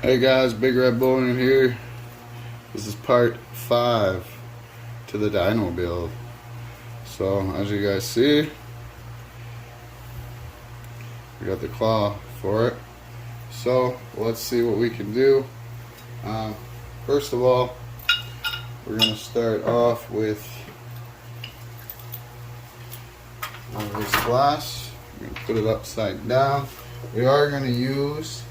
Hey guys, Big Red Bullion here. This is part 5 to the dyno build. So as you guys see, we got the claw for it. So let's see what we can do. First of all, we're going to start off with this glass. We're going to put it upside down. We are going to use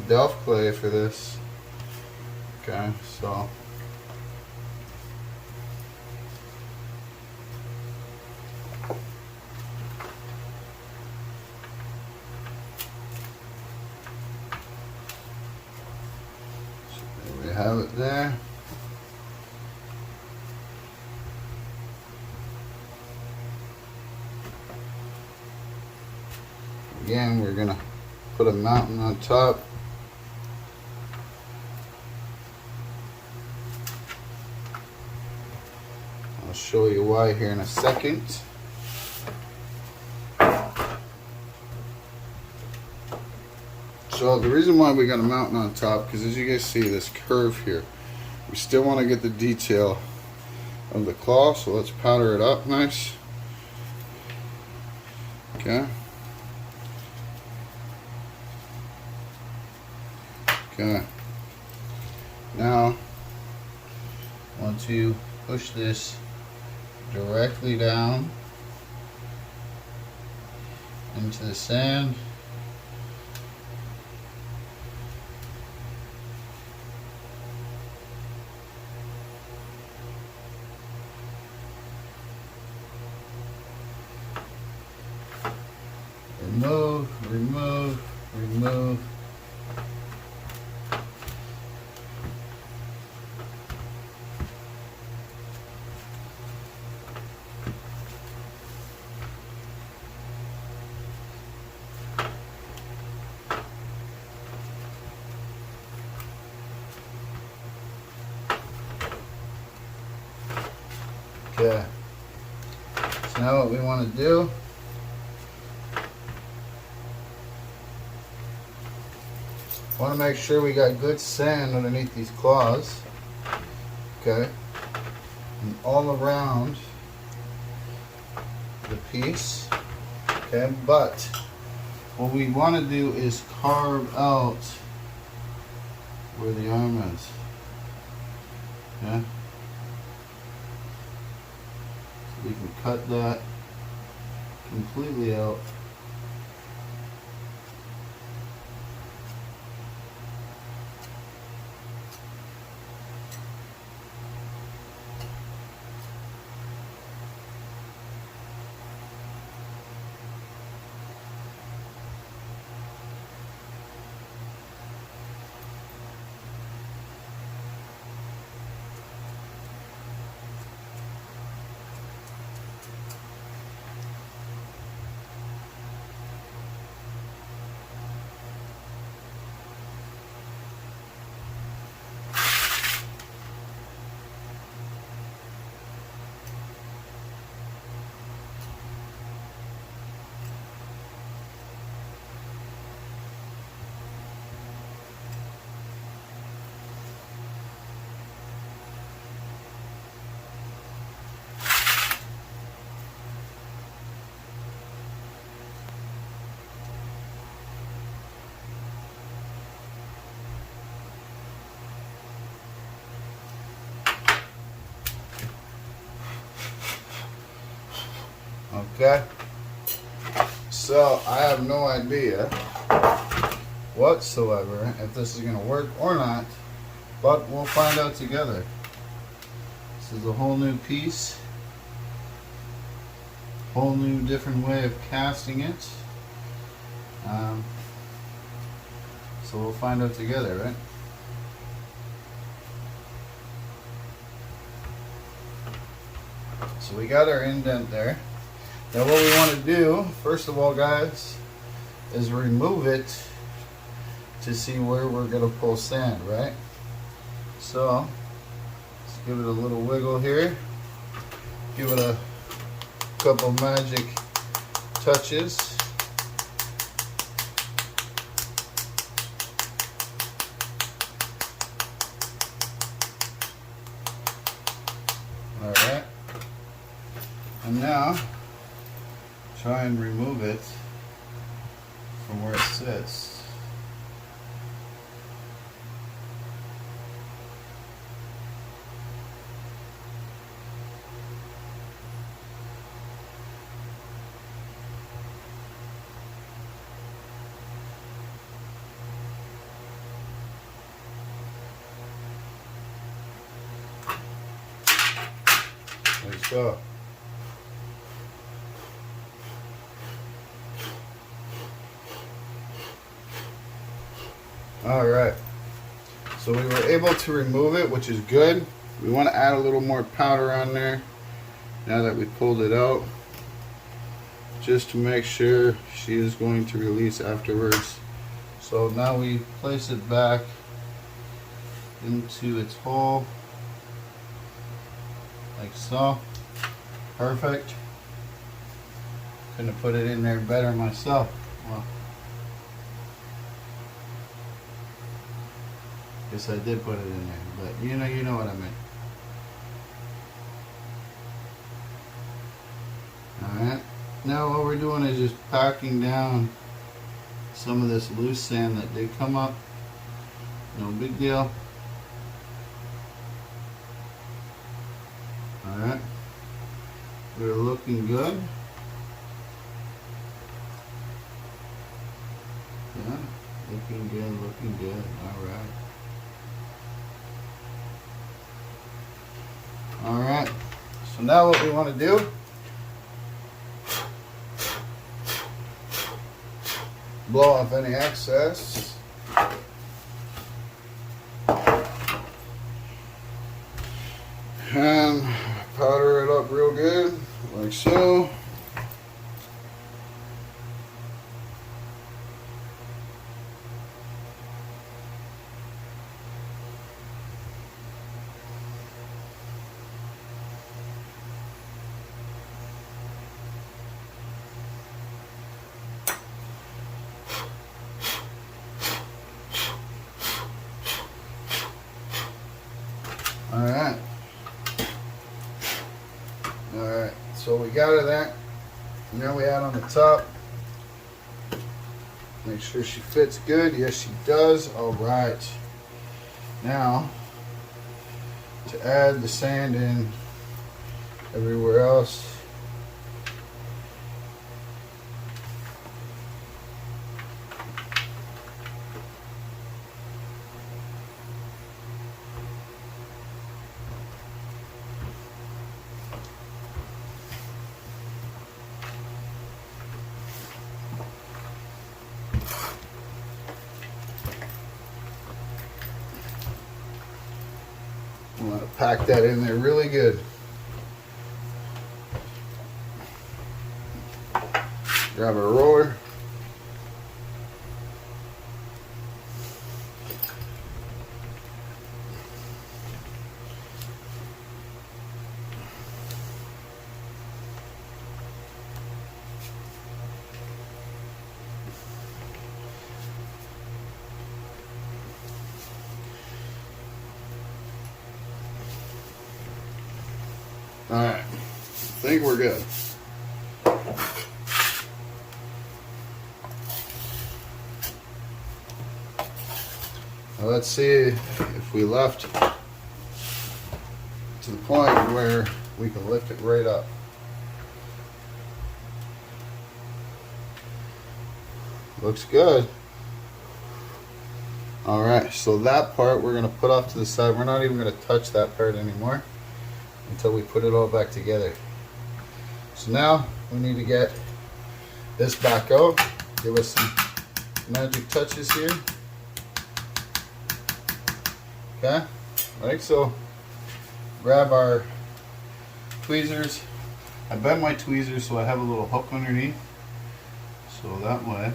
Delft clay for this. Okay, so there we have it there. Again, we're gonna put a mountain on top. I'll show you why here in a second. So the reason why we got a mountain on top, because as you guys see this curve here, we still want to get the detail of the claw, so let's powder it up nice. Okay. Okay. Now, once you push this directly down into the sand, remove. Okay, so now what we want to do, want to make sure we got good sand underneath these claws, okay, and all around the piece, okay, but what we want to do is carve out where the arm is, okay. We can cut that completely out. Okay, so I have no idea whatsoever if this is going to work or not, but we'll find out together. This is a whole new piece, whole new different way of casting it, so we'll find out together, right? So we got our indent there. Now what we want to do, first of all guys, is remove it to see where we're going to pull sand, right? So, let's give it a little wiggle here. Give it a couple magic touches. And now, try and remove it from where it sits. Let's go. Alright, so we were able to remove it, which is good. We want to add a little more powder on there now that we pulled it out, just to make sure she is going to release afterwards. So now we place it back into its hole, like so. Perfect. Couldn't have put it in there better myself. Well, guess I did put it in there, but you know what I mean. Alright, now what we're doing is just packing down some of this loose sand that did come up. No big deal. Alright, we're looking good. Yeah, looking good, looking good. Alright. Alright, so now what we want to do, blow off any excess. And powder it up real good, like so. Alright. Alright, so we got her that. Now we add on the top. Make sure she fits good. Yes, she does. Alright. Now, to add the sand in everywhere else. I'm going to pack that in there really good. Grab a roller. Alright, I think we're good. Now let's see if we left to the point where we can lift it right up. Looks good. Alright, so that part we're going to put off to the side. We're not even going to touch that part anymore until we put it all back together. So now we need to get this back out. Give us some magic touches here. Okay, like so. Grab our tweezers. I bent my tweezers so I have a little hook underneath. So that way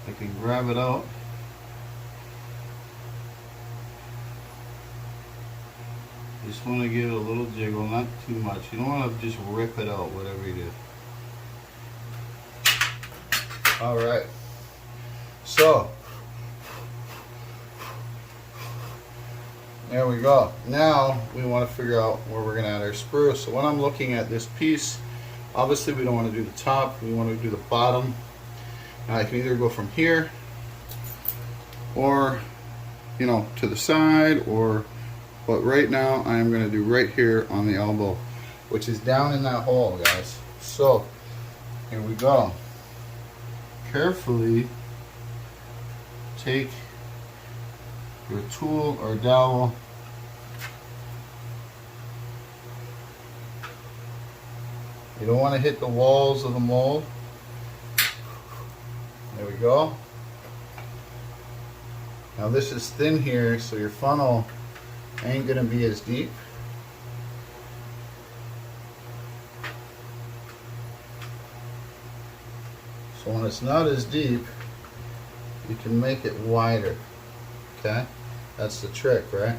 I can grab it out. Just want to give it a little jiggle, not too much. You don't want to just rip it out, whatever you do. Alright. So, There we go. Now we want to figure out where we're going to add our sprue. So when I'm looking at this piece, obviously we don't want to do the top, we want to do the bottom. Now I can either go from here or, you know, to the side, or, but right now I'm going to do right here on the elbow, which is down in that hole, guys. So here we go. Carefully take your tool or dowel You don't want to hit the walls of the mold. There we go. Now this is thin here, so your funnel ain't going to be as deep. So when it's not as deep, you can make it wider. Okay? That's the trick, right?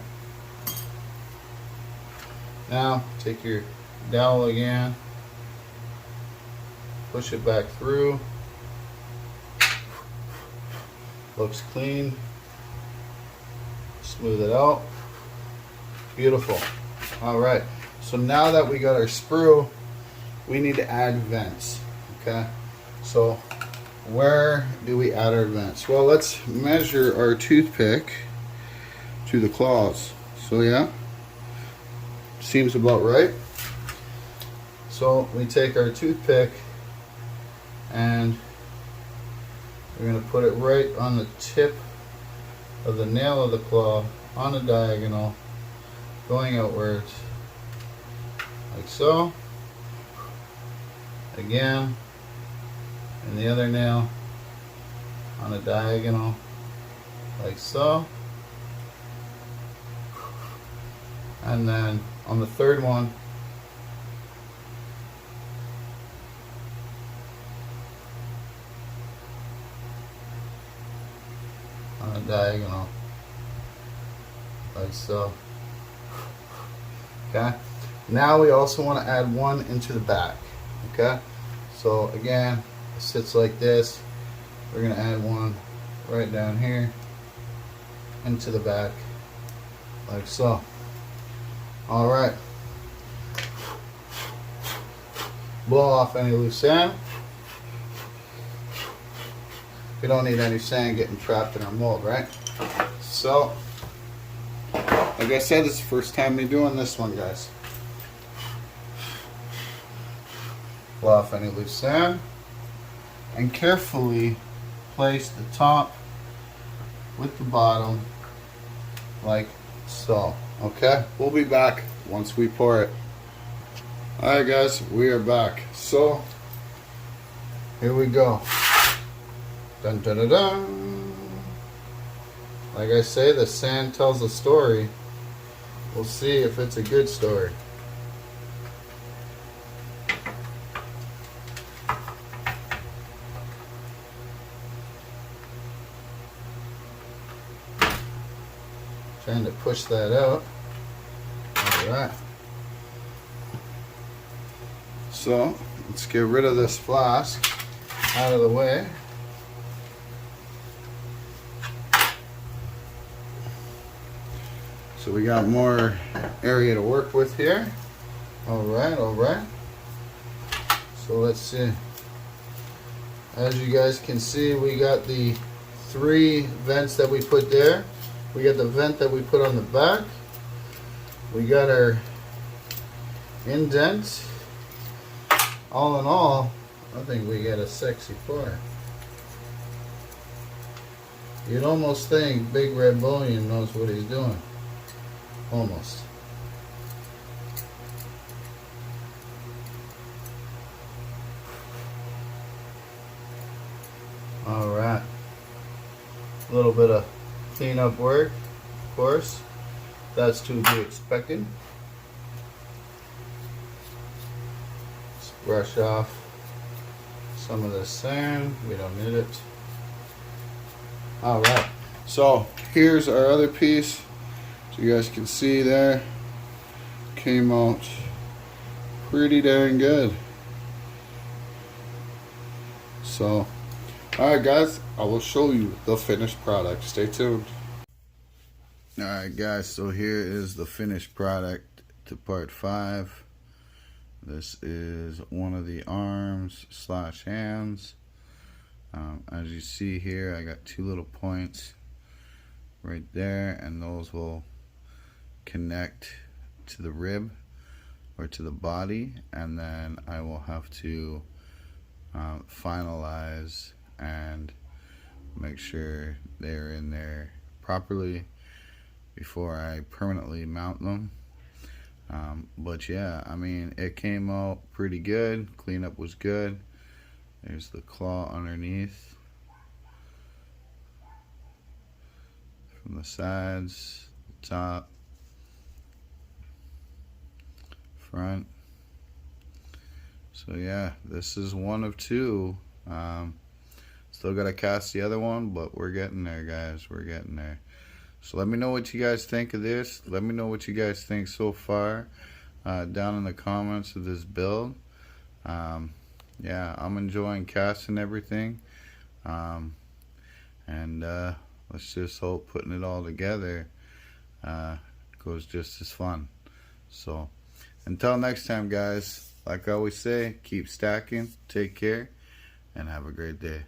Now, take your dowel again, push it back through. Looks clean. Smooth it out. Beautiful. Alright, so now that we got our sprue, we need to add vents. Okay? So, where do we add our vents? Well, let's measure our toothpick to the claws. So yeah, seems about right. So we take our toothpick and we're going to put it right on the tip of the nail of the claw on the diagonal, going outwards like so. Again, and the other nail on a diagonal like so, and then on the third one on a diagonal like so. Okay, now we also want to add one into the back. Okay, so again, it sits like this. We're going to add one right down here into the back like so. Alright, blow off any loose sand. We don't need any sand getting trapped in our mold, right? So, like I said, this is the first time me doing this one, guys. Blow off any loose sand and carefully place the top with the bottom like so. Okay, we'll be back once we pour it. Alright guys, we are back. So here we go. Dun dun dun dun. Like I say, the sand tells a story. We'll see if it's a good story. Trying to push that out. Alright. So, let's get rid of this flask out of the way. So we got more area to work with here. Alright, alright. So let's see. As you guys can see, we got the 3 vents that we put there. We got the vent that we put on the back. We got our indent. All in all, I think we got a sexy pour. You'd almost think Big Red Bullion knows what he's doing. Almost. Alright. A little bit of cleanup work, of course. That's to be expected. Let's brush off some of the sand. We don't need it. Alright, so here's our other piece. So you guys can see there, came out pretty dang good. So, alright guys, I will show you the finished product. Stay tuned. Alright guys, so here is the finished product to part 5. This is one of the arms / hands. As you see here, I got 2 little points right there, and those will connect to the rib or to the body, and then I will have to finalize and make sure they're in there properly before I permanently mount them. But yeah, I mean, it came out pretty good. Cleanup was good. There's the claw underneath from the sides, top, front. So yeah, this is one of 2. Still gotta cast the other one, but we're getting there, guys. We're getting there. So let me know what you guys think of this. Let me know what you guys think so far down in the comments of this build. Yeah, I'm enjoying casting everything. And let's just hope putting it all together goes just as fun. So until next time, guys, like I always say, keep stacking, take care, and have a great day.